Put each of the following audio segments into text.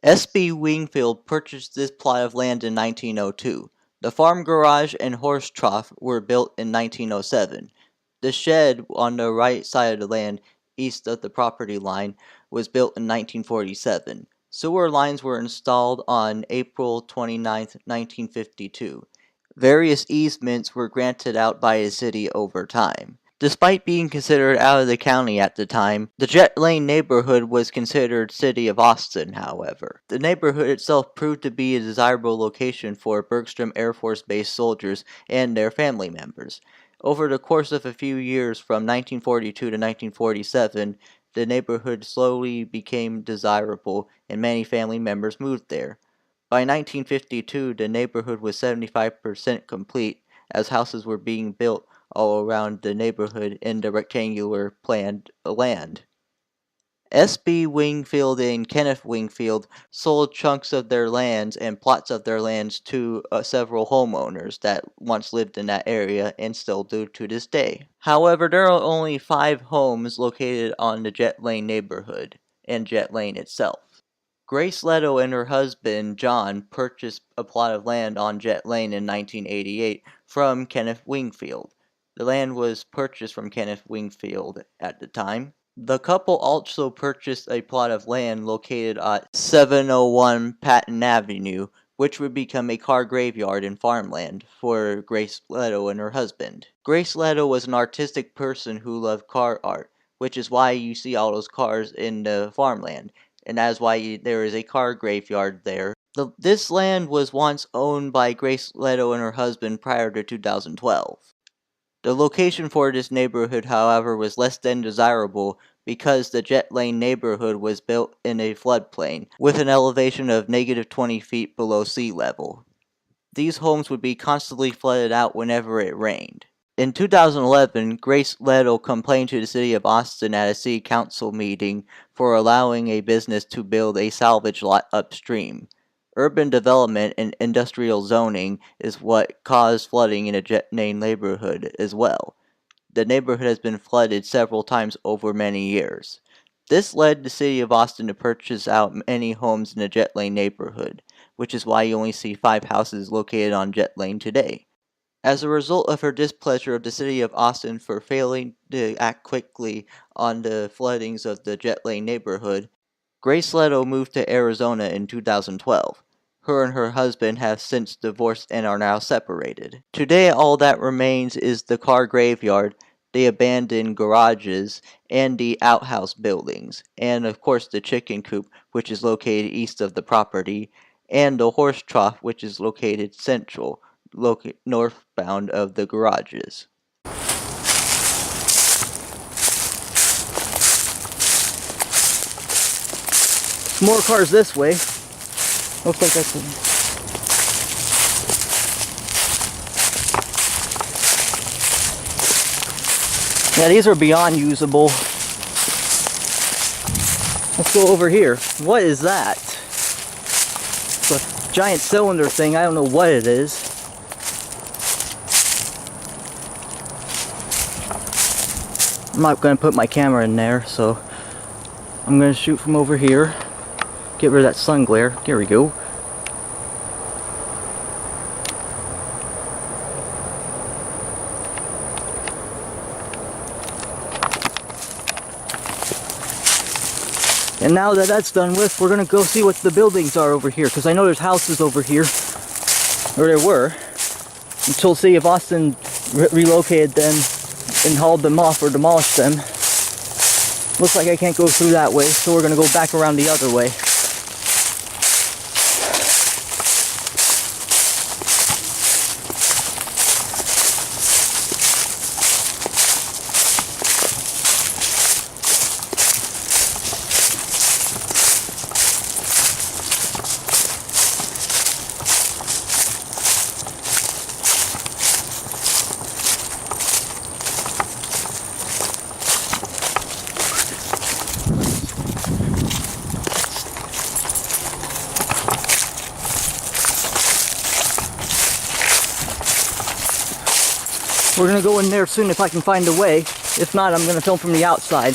S.B. Wingfield purchased this plot of land in 1902. The farm garage and horse trough were built in 1907. The shed on the right side of the land, east of the property line, was built in 1947. Sewer lines were installed on April 29, 1952. Various easements were granted out by the city over time. Despite being considered out of the county at the time, the Jett Lane neighborhood was considered City of Austin, however. The neighborhood itself proved to be a desirable location for Bergstrom Air Force Base soldiers and their family members. Over the course of a few years from 1942 to 1947, the neighborhood slowly became desirable and many family members moved there. By 1952, the neighborhood was 75% complete as houses were being built all around the neighborhood in the rectangular planned land. S.B. Wingfield and Kenneth Wingfield sold chunks of their lands and plots of their lands to several homeowners that once lived in that area and still do to this day. However, there are only 5 homes located on the Jett Lane neighborhood and Jett Lane itself. Grace Leto and her husband, John, purchased a plot of land on Jett Lane in 1988 from Kenneth Wingfield. The land was purchased from Kenneth Wingfield at the time. The couple also purchased a plot of land located at 701 Patton Avenue, which would become a car graveyard and farmland for Grace Leto and her husband. Grace Leto was an artistic person who loved car art, which is why you see all those cars in the farmland, and that is why there is a car graveyard there. This land was once owned by Grace Leto and her husband prior to 2012. The location for this neighborhood, however, was less than desirable because the Jett Lane neighborhood was built in a floodplain with an elevation of negative 20 feet below sea level. These homes would be constantly flooded out whenever it rained. In 2011, Grace Leto complained to the city of Austin at a city council meeting for allowing a business to build a salvage lot upstream. Urban development and industrial zoning is what caused flooding in the Jett Lane neighborhood as well. The neighborhood has been flooded several times over many years. This led the city of Austin to purchase out many homes in the Jett Lane neighborhood, which is why you only see 5 houses located on Jett Lane today. As a result of her displeasure of the city of Austin for failing to act quickly on the floodings of the Jett Lane neighborhood, Grace Leto moved to Arizona in 2012. Her and her husband have since divorced and are now separated. Today all that remains is the car graveyard, the abandoned garages, and the outhouse buildings, and of course the chicken coop, which is located east of the property, and the horse trough, which is located central, northbound of the garages. More cars this way. Looks like that's yeah, these are beyond usable. Let's go over here. What is that? It's a giant cylinder thing. I don't know what it is. I'm not going to put my camera in there, so I'm going to shoot from over here. Get rid of that sun glare. Here we go. And now that that's done with, we're going to go see what the buildings are over here, because I know there's houses over here, or there were, until City of Austin relocated them and hauled them off or demolished them. Looks like I can't go through that way, so we're going to go back around the other way. We're going to go in there soon if I can find a way. If not, I'm going to film from the outside.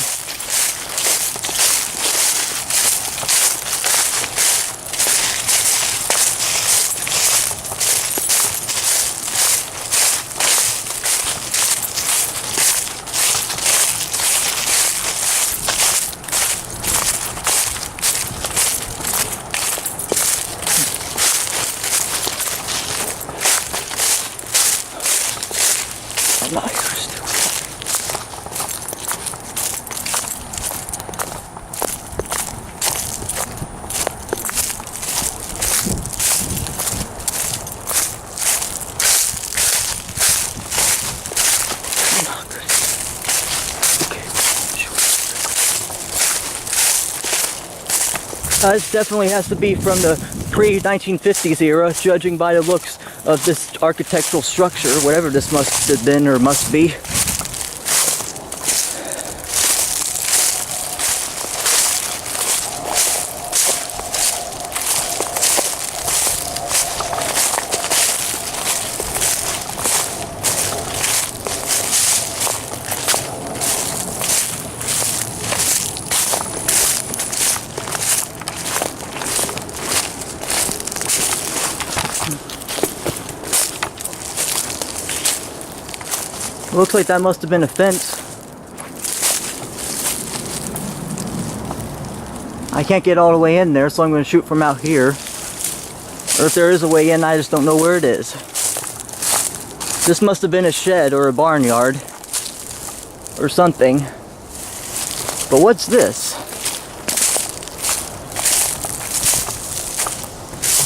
This definitely has to be from the pre-1950s era, judging by the looks of this architectural structure, whatever this must have been or must be. Looks like that must have been a fence. I can't get all the way in there, so I'm going to shoot from out here. Or if there is a way in, I just don't know where it is. This must have been a shed or a barnyard or something. But what's this?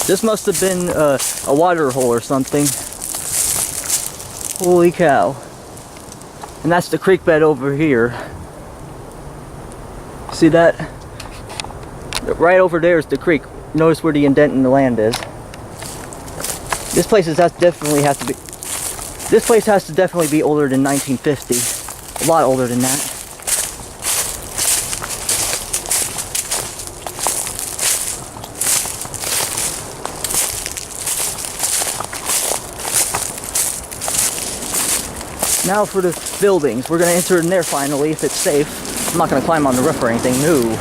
This must have been a water hole or something. Holy cow. And that's the creek bed over here. See that? Right over there is the creek. Notice where the indent in the land is. This place definitely has to be. This place has to definitely be older than 1950. A lot older than that. Now for the buildings. We're going to enter in there finally, if it's safe. I'm not going to climb on the roof or anything, no.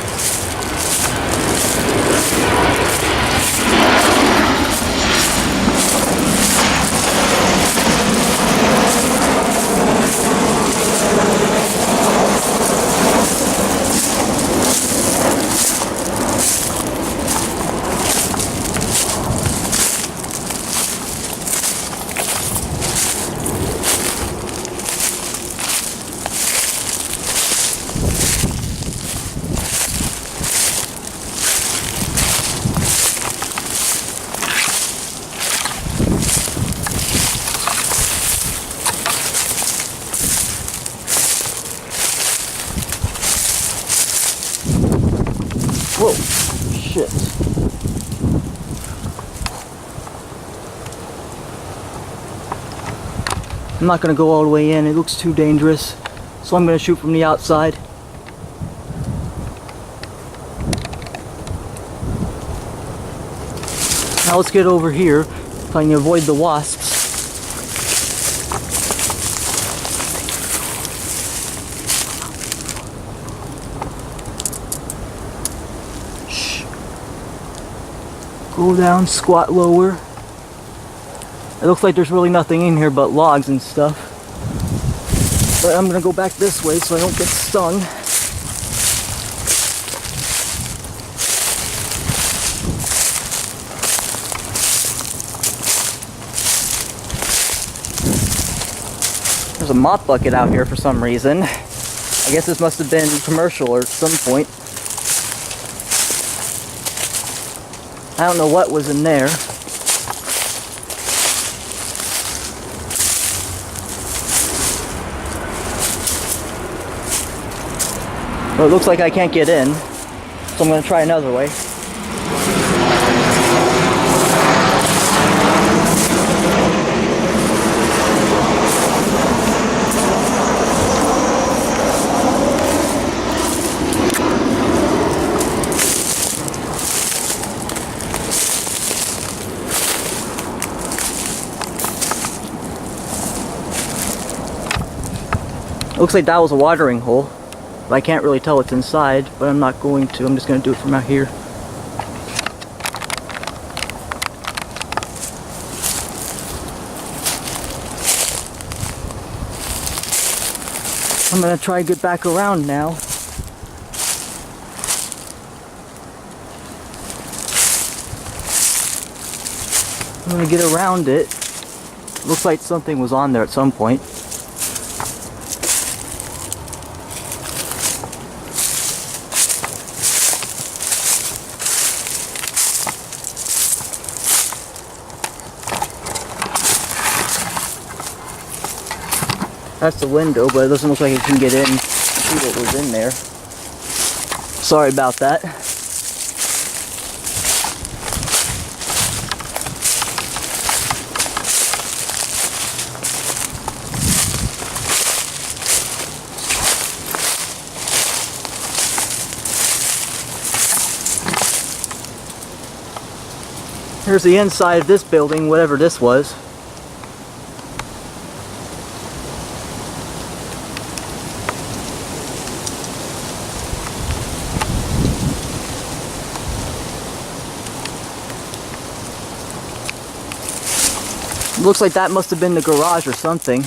Whoa, shit. I'm not going to go all the way in, it looks too dangerous. So I'm going to shoot from the outside. Now let's get over here, if I can avoid the wasps. Go down, squat lower. It looks like there's really nothing in here but logs and stuff. But I'm gonna go back this way so I don't get stung. There's a mop bucket out here for some reason. I guess this must have been commercial or at some point. I don't know what was in there. Well, it looks like I can't get in, so I'm going to try another way. Looks like that was a watering hole. I can't really tell what's inside, but I'm not going to. I'm just going to do it from out here. I'm going to try to get back around now. I'm going to get around it. Looks like something was on there at some point. That's the window, but it doesn't look like it can get in and see what was in there. Sorry about that. Here's the inside of this building, whatever this was. Looks like that must have been the garage or something.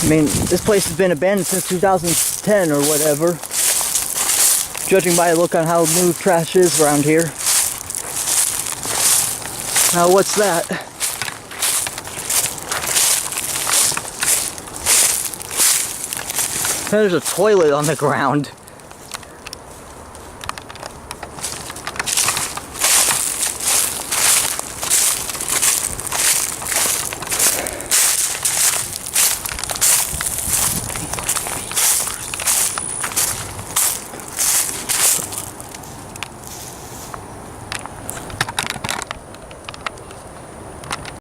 I mean, this place has been abandoned since 2010 or whatever, judging by the look on how new trash is around here. Now, what's that? There's a toilet on the ground.